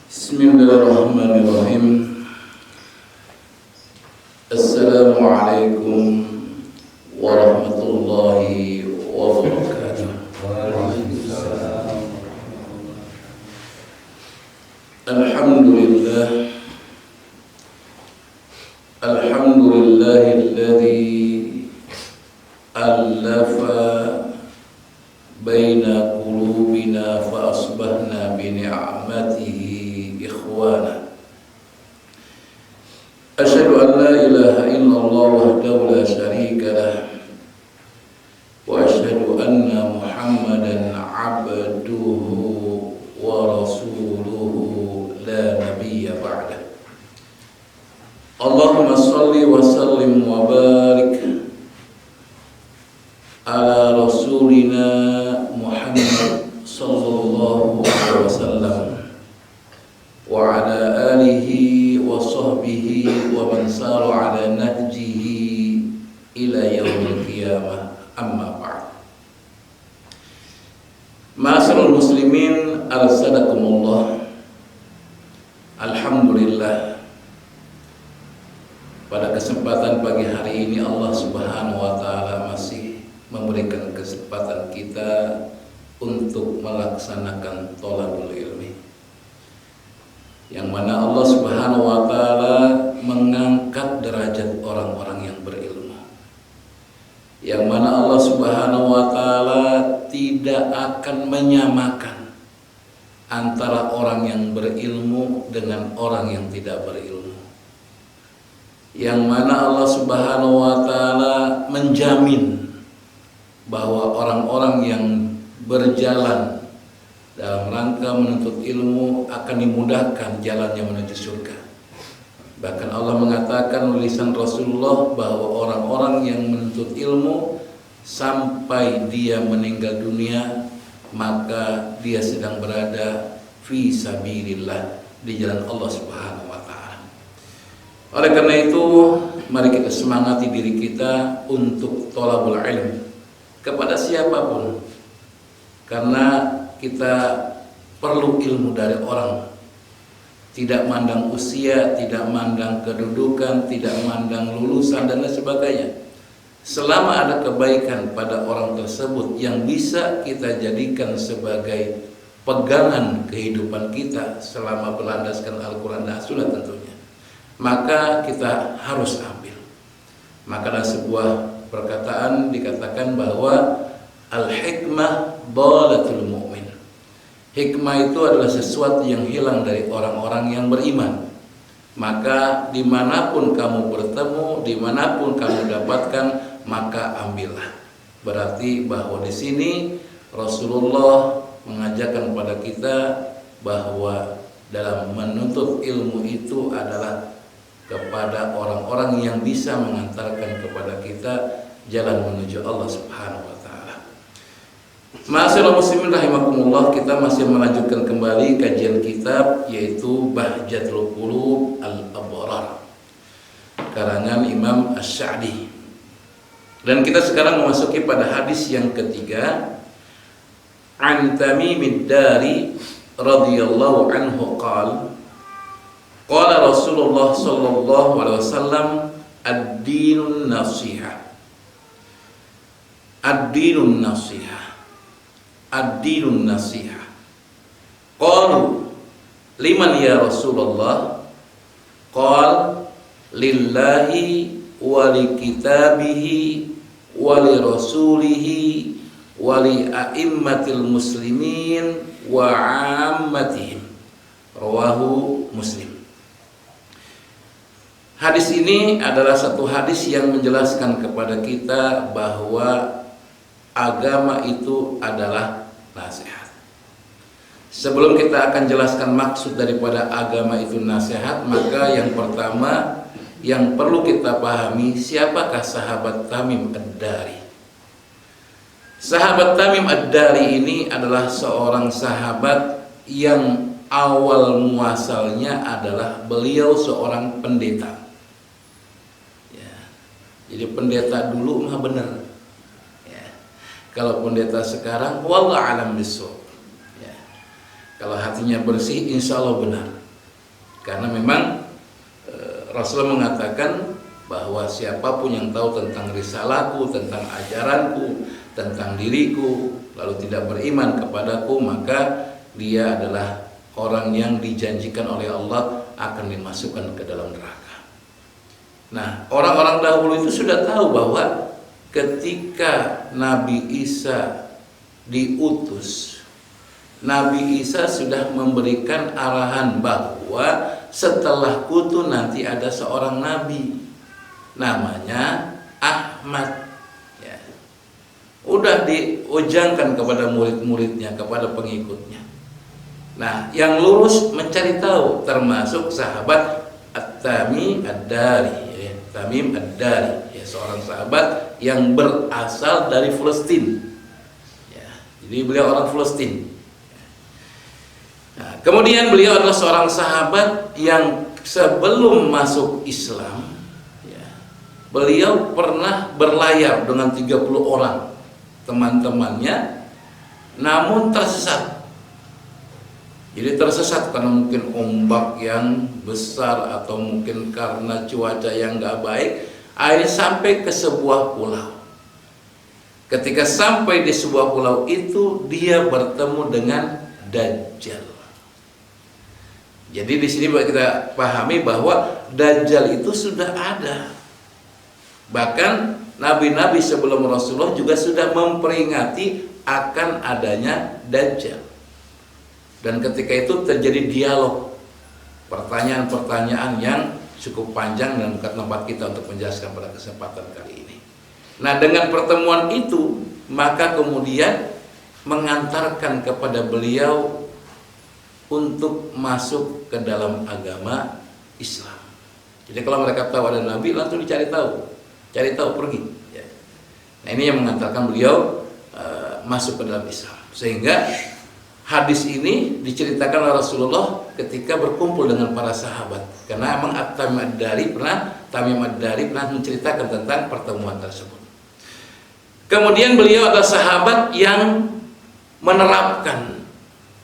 Bismillahirrahmanirrahim. Assalamualaikum warahmatullahi wabarakatuh. Alhamdulillah. Alhamdulillahilladzi allafa baina qulubina fa asbahna bi ni'matihi ikhwana. Asyhadu an la ilaha illallah wahdahu la syarika lah wa asyhadu anna Muhammadan abduhu wa rasuluhu la nabiyya ba'dah. Allahumma shalli wa sallim wa barik ala rasulina Muhammad sallallahu alaihi wasallam wa ala alihi wa sahbihi wa man sara ala nahjihi ila yaumil qiyamah, amma ba'd. Ma'asyiral muslimin, alsadakumullah. Alhamdulillah, pada kesempatan pagi hari ini Allah Subhanahu wa taala masih memberikan kesempatan kita untuk melaksanakan thalabul ilmi, yang mana Allah Subhanahu wa taala mengangkat derajat orang-orang yang berilmu, yang mana Allah Subhanahu wa taala tidak akan menyamakan antara orang yang berilmu dengan orang yang tidak berilmu, yang mana Allah Subhanahu wa taala menjamin bahwa orang-orang yang berjalan dalam rangka menuntut ilmu akan dimudahkan jalannya menuju surga. Bahkan Allah mengatakan melalui lisan Rasulullah bahwa orang-orang yang menuntut ilmu sampai dia meninggal dunia, maka dia sedang berada fi sabilillah, di jalan Allah Subhanahu wa taala. Oleh karena itu, mari kita semangati diri kita untuk thalabul ilm kepada siapapun, karena kita perlu ilmu dari orang, tidak mandang usia, tidak mandang kedudukan, tidak mandang lulusan dan lain sebagainya. Selama ada kebaikan pada orang tersebut yang bisa kita jadikan sebagai pegangan kehidupan kita selama berlandaskan Al-Quran dan Sunnah tentunya, maka kita harus ambil. Maka dalam sebuah perkataan dikatakan bahwa al-hikmah dhalatul mu'min. Hikmah itu adalah sesuatu yang hilang dari orang-orang yang beriman. Maka dimanapun kamu bertemu, dimanapun kamu dapatkan, maka ambillah. Berarti bahwa di sini Rasulullah mengajarkan kepada kita bahwa dalam menuntut ilmu itu adalah kepada orang-orang yang bisa mengantarkan kepada kita jalan menuju Allah Subhanahu wa taala. Ma'asyiral muslimin rahimakumullah, kita masih melanjutkan kembali kajian kitab yaitu Bahjatul Qulub Al-Abrar karangan Imam Asy-Sya'di. Dan kita sekarang memasuki pada hadis yang ketiga. An Tamimid Dari radhiyallahu anhu qala qala Rasulullah sallallahu alaihi wasallam ad-dinun nasihah. Ad-dinun nasihah. Ad-dinun nasihah. Qalu liman ya Rasulullah? Qala lillahi wa li kitabihi wa li rasulihi wa li a'immatil muslimin wa 'ammatihim. Rawahu Muslim. Hadis ini adalah satu hadis yang menjelaskan kepada kita bahwa agama itu adalah nasihat. Sebelum kita akan jelaskan maksud daripada agama itu nasihat, maka yang pertama yang perlu kita pahami, siapakah sahabat Tamim Ad-Dari? Sahabat Tamim Ad-Dari ini adalah seorang sahabat yang awal muasalnya adalah beliau seorang pendeta. Jadi pendeta dulu mah benar. Ya. Kalau pendeta sekarang, wallahu a'lam bishawab. Ya. Kalau hatinya bersih, insya Allah benar. Karena memang Rasulullah mengatakan bahwa siapapun yang tahu tentang risalahku, tentang ajaranku, tentang diriku, lalu tidak beriman kepadaku, maka dia adalah orang yang dijanjikan oleh Allah akan dimasukkan ke dalam neraka. Nah, orang-orang dahulu itu sudah tahu bahwa ketika Nabi Isa diutus, Nabi Isa sudah memberikan arahan bahwa setelahku tuh nanti ada seorang nabi namanya Ahmad. Ya. Udah diujangkan kepada murid-muridnya, kepada pengikutnya. Nah, yang lurus mencari tahu, termasuk sahabat At-Tamim Ad-Dari, ya. Tamim Ad-Dari, ya, seorang sahabat yang berasal dari Palestina. Ya, jadi beliau orang Palestina. Nah, kemudian beliau adalah seorang sahabat yang sebelum masuk Islam, ya, beliau pernah berlayar dengan 30 orang teman-temannya, namun tersesat. Jadi tersesat karena mungkin ombak yang besar atau mungkin karena cuaca yang gak baik, akhirnya sampai ke sebuah pulau. Ketika sampai di sebuah pulau itu, dia bertemu dengan Dajjal. Jadi di sini kita pahami bahwa Dajjal itu sudah ada. Bahkan nabi-nabi sebelum Rasulullah juga sudah memperingati akan adanya Dajjal. Dan ketika itu terjadi dialog, pertanyaan-pertanyaan yang cukup panjang dan bukan tempat kita untuk menjelaskan pada kesempatan kali ini. Nah, dengan pertemuan itu maka kemudian mengantarkan kepada beliau untuk masuk ke dalam agama Islam. Jadi kalau mereka tahu ada Nabi, langsung dicari tahu, pergi. Ya. Nah, ini yang mengantarkan beliau masuk ke dalam Islam. Sehingga hadis ini diceritakan oleh Rasulullah ketika berkumpul dengan para sahabat. Karena memang Tamim Ad-Dari pernah menceritakan tentang pertemuan tersebut. Kemudian beliau adalah sahabat yang menerapkan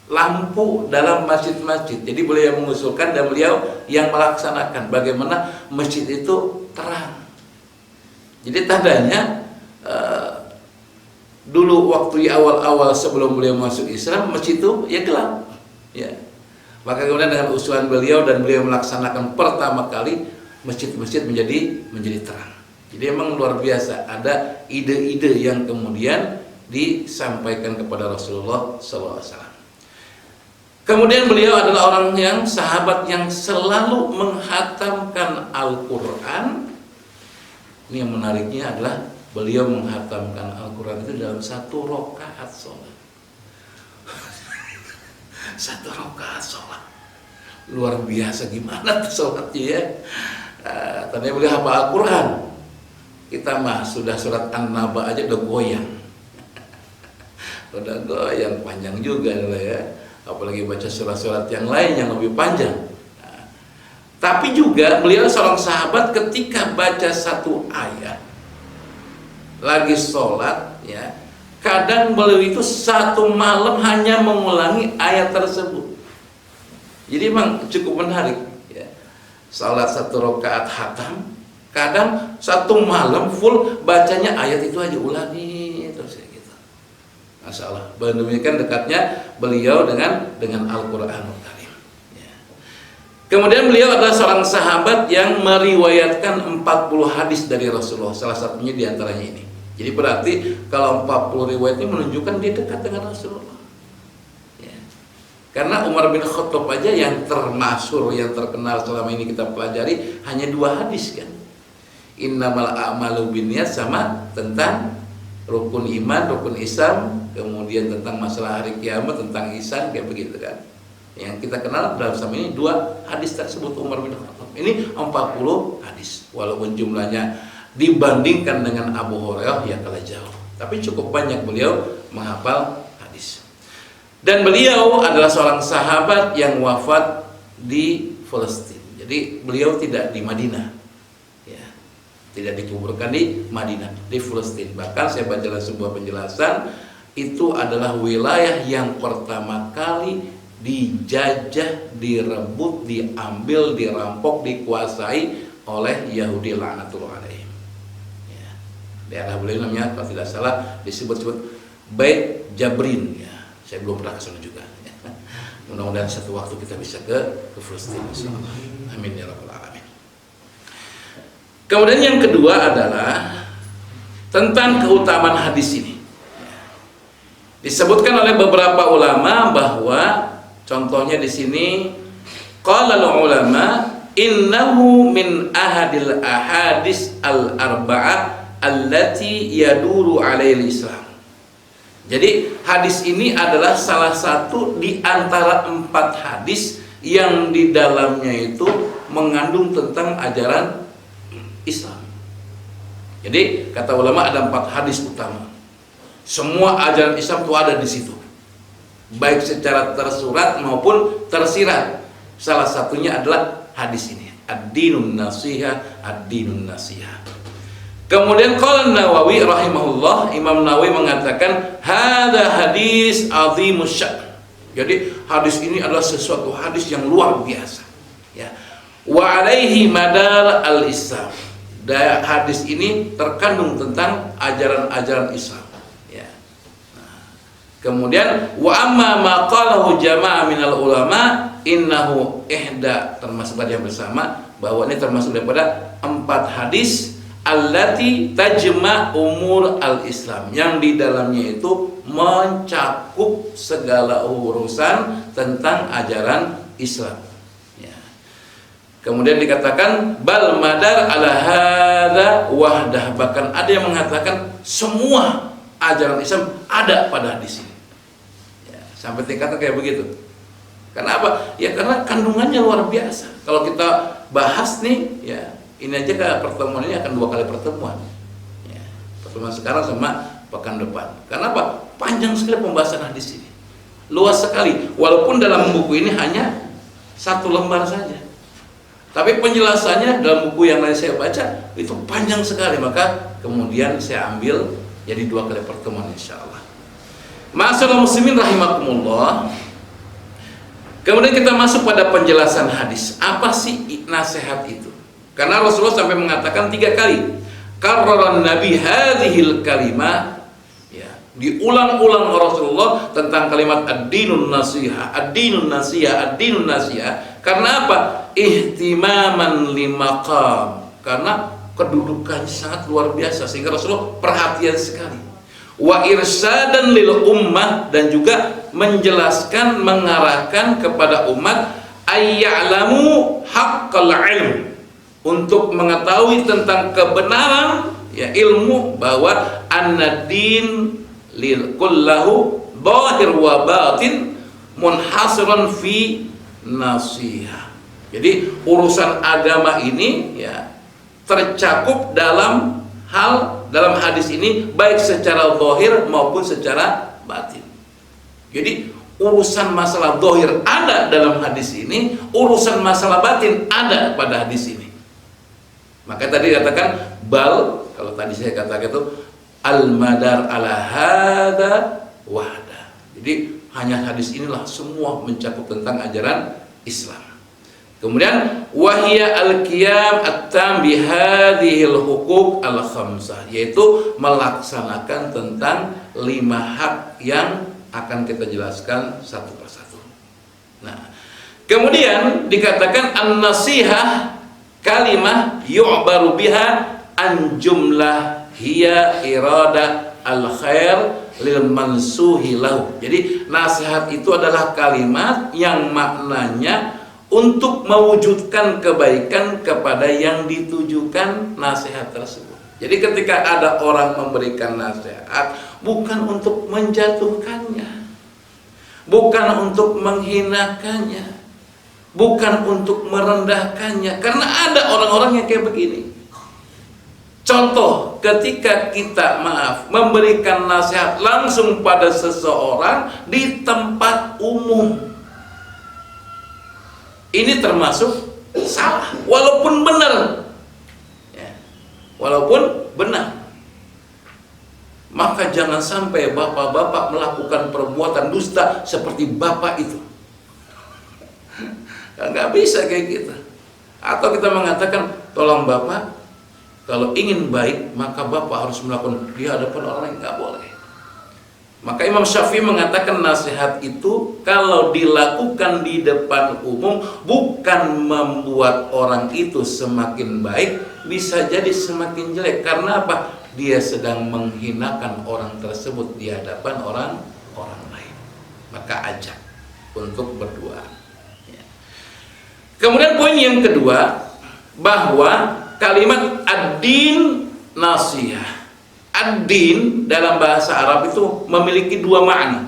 lampu dalam masjid-masjid. Jadi beliau yang mengusulkan dan beliau yang melaksanakan bagaimana masjid itu terang. Jadi tandanya dulu waktu awal-awal sebelum beliau masuk Islam, masjid itu ya gelap. Ya. Maka kemudian dengan usulan beliau dan beliau melaksanakan pertama kali, masjid-masjid menjadi terang. Jadi memang luar biasa, ada ide-ide yang kemudian disampaikan kepada Rasulullah SAW. Kemudian beliau adalah orang yang sahabat yang selalu menghatamkan Al-Quran. Ini yang menariknya adalah beliau menghatamkan Al-Quran itu dalam 1 rakaat sholat. 1 rakaat sholat. Luar biasa, gimana tuh sholatnya ya. Tadinya beliau hafal Al-Quran. Kita mah sudah surat An-Naba aja udah goyang. Udah goyang, panjang juga ya. Apalagi baca surat-surat yang lain yang lebih panjang. Nah, tapi juga beliau seorang sahabat ketika baca 1 ayat lagi sholat, ya, kadang beliau itu 1 malam hanya mengulangi ayat tersebut. Jadi memang cukup menarik, ya. Sholat 1 rakaat khatam, kadang 1 malam full bacanya ayat itu aja, ulangi terus kayak gitu. Masya Allah, demikian dekatnya beliau dengan Al-Quranul Karim. Ya. Kemudian beliau adalah seorang sahabat yang meriwayatkan 40 hadis dari Rasulullah. Salah satunya diantaranya ini. Jadi berarti kalau 40 riwayat ini menunjukkan dia dekat dengan Rasulullah. Ya. Karena Umar bin Khattab aja yang termasyhur, yang terkenal selama ini kita pelajari hanya 2 hadis kan. Innamal a'malu binniyat, sama tentang rukun iman, rukun Islam, kemudian tentang masalah hari kiamat, tentang ihsan, kayak begitu kan. Yang kita kenal dalam sama ini 2 hadis tersebut Umar bin Khattab. Ini 40 hadis. Walaupun jumlahnya dibandingkan dengan Abu Hurairah ya kalah jauh, tapi cukup banyak beliau menghafal hadis. Dan beliau adalah seorang sahabat yang wafat di Palestina. Jadi beliau tidak di Madinah. Ya. Tidak dikuburkan di Madinah, di Palestina. Bahkan saya baca dalam sebuah penjelasan, itu adalah wilayah yang pertama kali dijajah, direbut, diambil, dirampok, dikuasai oleh Yahudi laknatullah alaihim. Ya. Daerah beliau namanya kalau tidak salah disebut-sebut Bait Jabrin. Ya. Saya belum pernah ke sana juga. Ya. Mudah-mudahan satu waktu kita bisa ke Filistin. Amin ya rabbal alamin. Kemudian yang kedua adalah tentang keutamaan hadis ini. Disebutkan oleh beberapa ulama bahwa contohnya di sini qala ulama innahu min ahadil ahadis al arba'ah allati yaduru alaihi Islam. Jadi hadis ini adalah salah satu di antara 4 hadis yang di dalamnya itu mengandung tentang ajaran Islam. Jadi kata ulama ada 4 hadis utama. Semua ajaran Islam itu ada di situ, baik secara tersurat maupun tersirat. Salah satunya adalah hadis ini, ad-dinun nasiha, ad-dinun nasiha. Kemudian qala Nawawi rahimahullah, Imam Nawawi mengatakan hadza hadis azimus sya'n. Jadi hadis ini adalah sesuatu hadis yang luar biasa. Ya. Wa alaihi madar al-Islam. Dan hadis ini terkandung tentang ajaran-ajaran Islam. Kemudian wa amma ma qalahu jama'ah minal ulama innahu ihda, termasuk yang bersama bahwa ini termasuk daripada 4 hadis allati tajma' umur al-Islam, yang di dalamnya itu mencakup segala urusan tentang ajaran Islam. Ya. Kemudian dikatakan bal madar ala hadza wahdah, bahkan ada yang mengatakan semua ajaran Islam ada pada hadis ini. Sampai tingkatan kayak begitu. Kenapa? Ya karena kandungannya luar biasa. Kalau kita bahas nih, ya ini aja ke pertemuan ini akan 2 kali pertemuan. Ya, pertemuan sekarang sama pekan depan. Kenapa? Panjang sekali pembahasan hadis ini. Luas sekali. Walaupun dalam buku ini hanya 1 lembar saja. Tapi penjelasannya dalam buku yang lain saya baca itu panjang sekali. Maka kemudian saya ambil jadi 2 kali pertemuan insyaallah. Ma'asyiral muslimin rahimakumullah. Kemudian kita masuk pada penjelasan hadis. Apa sih nasihat itu? Karena Rasulullah sampai mengatakan 3 kali. Karraran Nabi hadhil kalimah. Ya, diulang-ulang Rasulullah tentang kalimat ad-dinun nasiha, ad-dinun nasiha, ad-dinun nasiha. Karena apa? Ihtimaman limaqam. Karena kedudukannya sangat luar biasa sehingga Rasulullah perhatian sekali. Wa irsadan lil ummah, dan juga menjelaskan, mengarahkan kepada umat ayya'lamu haqqal ilm, untuk mengetahui tentang kebenaran ya ilmu, bahwa an-din lil kullahu zahir wa batin munhasiran fi nasiha. Jadi urusan agama ini ya tercakup dalam hadis ini, baik secara zahir maupun secara batin. Jadi urusan masalah zahir ada dalam hadis ini, urusan masalah batin ada pada hadis ini. Maka tadi katakan bal, kalau tadi saya katakan itu al-madar ala hadza wahda. Jadi hanya hadis inilah semua mencakup tentang ajaran Islam. Kemudian wahya al-qiyam at-tam bi hadhil huquq al-khamsah, yaitu melaksanakan tentang 5 hak yang akan kita jelaskan satu persatu. Nah, kemudian dikatakan an-nasihah kalimah yu'baru biha an jumlah hiya irada al-khair lil mansuhi lahu. Jadi nasihat itu adalah kalimat yang maknanya untuk mewujudkan kebaikan kepada yang ditujukan nasihat tersebut. Jadi ketika ada orang memberikan nasihat, bukan untuk menjatuhkannya, bukan untuk menghinakannya, bukan untuk merendahkannya. Karena ada orang-orang yang kayak begini. Contoh, ketika kita memberikan nasihat langsung pada seseorang di tempat umum, ini termasuk salah, walaupun benar ya, walaupun benar. Maka jangan sampai bapak-bapak melakukan perbuatan dusta seperti bapak itu. Nggak bisa kayak gitu. Atau kita mengatakan, tolong Bapak, kalau ingin baik maka Bapak harus melakukan di hadapan orang lain, nggak boleh. Maka Imam Syafi'i mengatakan nasihat itu kalau dilakukan di depan umum bukan membuat orang itu semakin baik, bisa jadi semakin jelek. Karena apa? Dia sedang menghinakan orang tersebut di hadapan orang lain. Maka ajak untuk berdoa. Kemudian poin yang kedua, bahwa kalimat ad-din nasihah. Ad-din dalam bahasa Arab itu memiliki dua makna.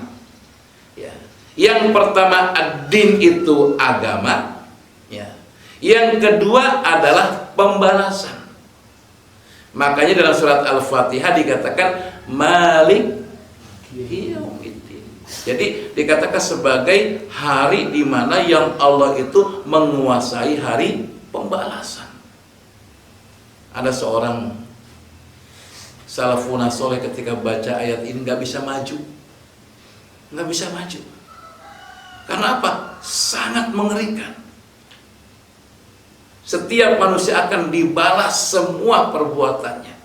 Ya. Yang pertama, ad-din itu agama. Ya. Yang kedua adalah pembalasan. Makanya dalam surat Al-Fatihah dikatakan Malik Yaumiddin. Jadi dikatakan sebagai hari di mana yang Allah itu menguasai hari pembalasan. Ada seorang salafun soleh ketika baca ayat ini nggak bisa maju. Karena apa? Sangat mengerikan. Setiap manusia akan dibalas semua perbuatannya.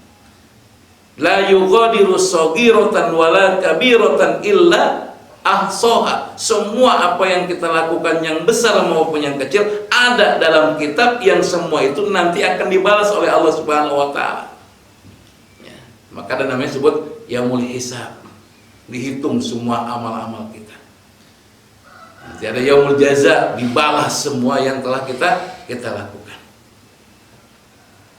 La yughadiru shaghiratan wala kabiratan illa ahsaha. Semua apa yang kita lakukan, yang besar maupun yang kecil, ada dalam kitab yang semua itu nanti akan dibalas oleh Allah Subhanahu wa taala. Ya, maka ada namanya disebut yaumul hisab. Dihitung semua amal-amal kita. Nanti ada yaumul jaza, dibalas semua yang telah kita lakukan.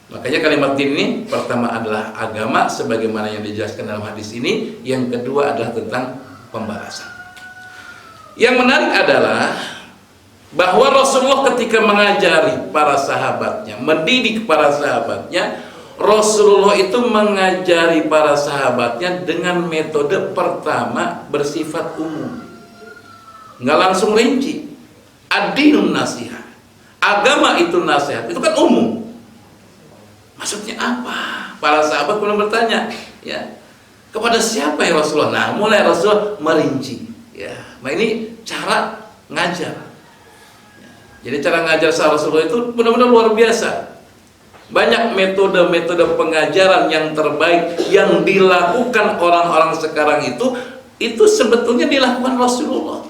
Makanya kalimat din ini pertama adalah agama sebagaimana yang dijelaskan dalam hadis ini, yang kedua adalah tentang pembalasan. Yang menarik adalah bahwa Rasulullah ketika mengajari para sahabatnya, mendidik para sahabatnya, Rasulullah itu mengajari para sahabatnya dengan metode pertama bersifat umum, nggak langsung rinci. Ad-dinun nasihat, agama itu nasihat, itu kan umum. Maksudnya apa? Para sahabat kemudian bertanya, ya, kepada siapa ya Rasulullah? Nah, mulai Rasulullah merinci. Ya, nah ini cara ngajar. Ya, jadi cara ngajar Rasulullah itu benar-benar luar biasa. Banyak metode-metode pengajaran yang terbaik yang dilakukan orang-orang sekarang itu sebetulnya dilakukan Rasulullah.